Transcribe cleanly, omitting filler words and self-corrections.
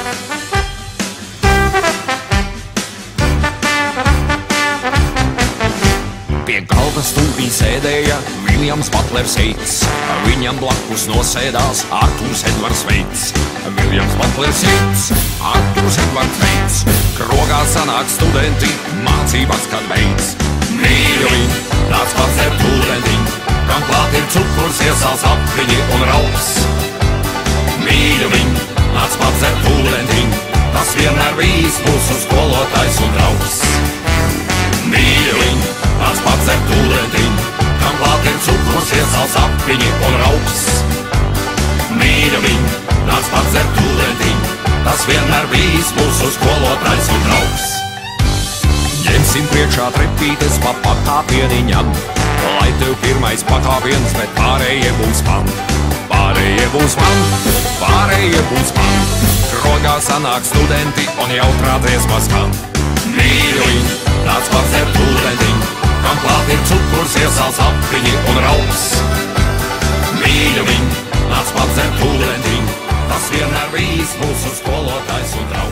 Pie galda stūrī sēdēja Viljams Butlers Yeats, viņam blakus nosēdās Artūrs Edvards Veits. Viljams Butlers Yeats, Artūrs Edvards Veits, krogā sanāk studenti, mācības kad beidz. Mīļu viņu, nāc padzert ūdentiņu, kam klāt ir cukurs, iesāls apviņi un rauks. Mīļu viņu, nāc padzert ūdentiņu, tas vienmēr bijis mūsu skolotājs un draugs. Mīļu viņu, nāc padzert ūdentiņu, kam klāt ir cukurs, iesāls apviņi un rauks. Mīļu viņu, nāc padzert ūdentiņu, tas vienmēr bijis mūsu skolotājs un draugs. Ņemsim priekšā trepītes pa pakāpieniņam, lai tev pirmais pakāpiens, bet pārējie būs man. Pārējie būs man, pārējie būs man, krogā sanāk studenti un jautrā dziesma skan. Mīļu viņu, nāc padzert ūdentiņu, kam klāt ir cukurs, iesāls apviņi un rauks. Mīļu viņu, nāc padzert ūdentiņu, tas vienmēr bijis mūsu skolotājs un draugs.